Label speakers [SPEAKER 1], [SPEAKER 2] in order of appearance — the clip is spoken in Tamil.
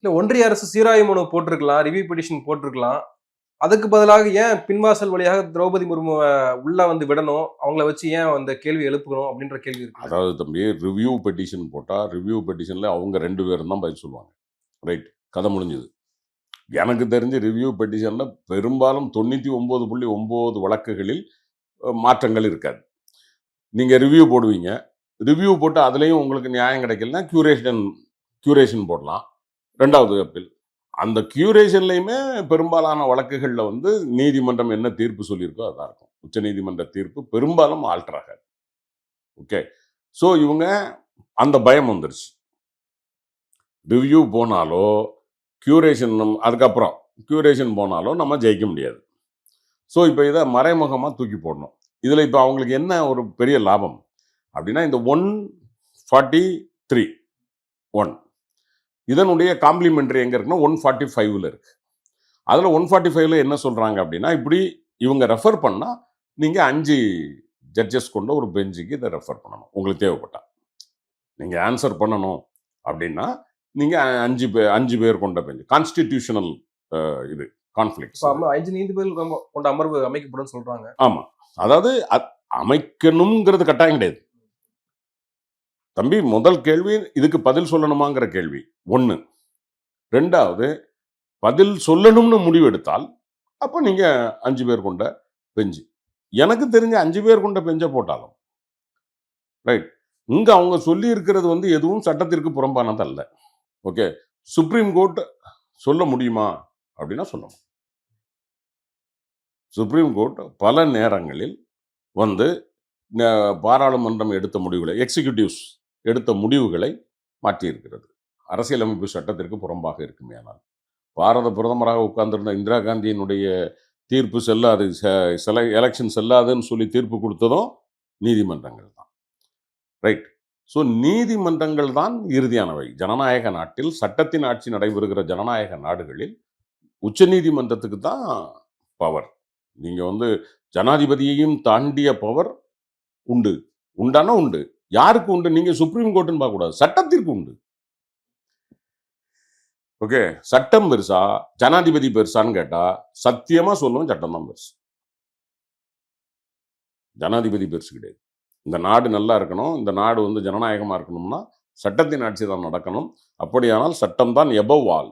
[SPEAKER 1] இல்ல ஒன்றிய அரசு சீராய்வு மனு போட்டிருக்கலாம். ரிவ்யூ பெட்டிஷன் போட்டிருக்கலாம். அதுக்கு பதிலாக ஏன் பின்வாசல் வழியாக திரௌபதி முர்முவ உள்ள வந்து விடணும்? அவங்கள வச்சு ஏன் அந்த கேள்வி எழுப்பணும்? அப்படின்ற கேள்வி இருக்குல்ல.
[SPEAKER 2] அதாவது தம்பி ரிவ்யூ பெட்டிஷன் போட்டா, ரிவ்யூ பெட்டிஷன்ல அவங்க 2 பேரும் தான் பதில் சொல்லுவாங்க. ரைட். கதை முடிஞ்சது. எனக்கு தெரிஞ்சு ரிவ்யூ பெட்டிஷன்ல பெரும்பாலும் 99.9 வழக்குகளில் மாற்றங்கள் இருக்காது. நீங்க ரிவ்யூ போடுவீங்க. ரிவ்யூ போட்டு அதிலேயும் உங்களுக்கு நியாயம் கிடைக்கலன்னா கியூரேஷன் போடலாம். 2வது அப்பீல். அந்த கியூரேஷன்லயுமே பெரும்பாலான வழக்குகள்ல வந்து நீதிமன்றம் என்ன தீர்ப்பு சொல்லியிருக்கோ அதான் இருக்கும். உச்சநீதிமன்ற தீர்ப்பு பெரும்பாலும் ஆல்டர் ஆகாது. ஓகே. ஸோ இவங்க அந்த பயம் வந்துருச்சு. ரிவ்யூ போனாலோ, கியூரேஷன் அதுக்கப்புறம் கியூரேஷன் போனாலோ நம்ம ஜெயிக்க முடியாது. ஸோ இப்போ இதை மறைமுகமாக தூக்கி போடணும். இதில் இப்போ அவங்களுக்கு என்ன ஒரு பெரிய லாபம் அப்படின்னா இந்த 143 1 இதனுடைய காம்ப்ளிமெண்ட்ரி எங்கே இருக்குன்னா 145ல் இருக்கு. அதில் 145ல என்ன சொல்கிறாங்க அப்படின்னா இப்படி இவங்க ரெஃபர் பண்ணால் நீங்கள் 5 ஜட்ஜஸ் கொண்ட ஒரு பெஞ்சுக்கு இதை ரெஃபர் பண்ணணும் உங்களுக்கு தேவைப்பட்டா. நீங்கள் ஆன்சர் பண்ணணும் அப்படின்னா நீங்கள் 5 பேர் கொண்ட பெஞ்சு கான்ஸ்டிடியூஷனல் இது கான்ஃப்ளிக்ட்ஸ்.
[SPEAKER 1] 5 நீதிபதிகள் கொண்ட அமர்வு அமைக்கப்படும் சொல்றாங்க.
[SPEAKER 2] ஆமாம். அதாவது அமைக்கணுங்கிறது கட்டாயம் கிடையாது. தம்பி முதல் கேள்வி இதுக்கு பதில் சொல்லணுமாங்கிற கேள்வி 1. 2வது பதில் சொல்லணும்னு முடிவெடுத்தால் அப்போ நீங்க 5 பேர் கொண்ட பெஞ்சு. எனக்கு தெரிஞ்ச 5 பேர் கொண்ட பெஞ்சை போட்டாலும் ரைட். இங்க அவங்க சொல்லி இருக்கிறது வந்து எதுவும் சட்டத்திற்கு புறம்பானது அல்ல. ஓகே. சுப்ரீம் கோர்ட் சொல்ல முடியுமா அப்படின்னா சொல்லணும். சுப்ரீம் கோர்ட் பல நேரங்களில் வந்து பாராளுமன்றம் எடுத்த முடிவுகளை எக்ஸிக்யூட்டிவ்ஸ் எடுத்த முடிவுகளை மாற்றியிருக்கிறது. அரசியலமைப்பு சட்டத்திற்கு புறம்பாக இருக்குமேயானால் பாரத பிரதமராக உட்கார்ந்திருந்த இந்திரா காந்தியினுடைய தீர்ப்பு செல்லாது, சில எலெக்ஷன் செல்லாதுன்னு சொல்லி தீர்ப்பு கொடுத்ததும் நீதிமன்றங்கள் தான். ரைட். ஸோ நீதிமன்றங்கள் தான் இறுதியானவை. ஜனநாயக நாட்டில் சட்டத்தின் ஆட்சி நடைபெறுகிற ஜனநாயக நாடுகளில் உச்ச நீதிமன்றத்துக்கு தான் பவர். நீங்க வந்து ஜனாதிபதியையும் தாண்டிய பவர் உண்டு. உண்டானா உண்டு. யாருக்கு உண்டு? நீங்க சுப்ரீம் கோர்ட்டுன்னு பார்க்கக்கூடாது. சட்டத்திற்கு உண்டு. ஓகே. சட்டம் பெருசா ஜனாதிபதி பெருசான்னு கேட்டா சத்தியமா சொல்லுவோம் சட்டம் தான் பெருசு. ஜனாதிபதி பெருசு கிடையாது. இந்த நாடு நல்லா இருக்கணும், இந்த நாடு வந்து ஜனநாயகமா இருக்கணும்னா சட்டத்தின் ஆட்சி தான் நடக்கணும். அப்படியானால் சட்டம் தான் எபவ் ஆல்.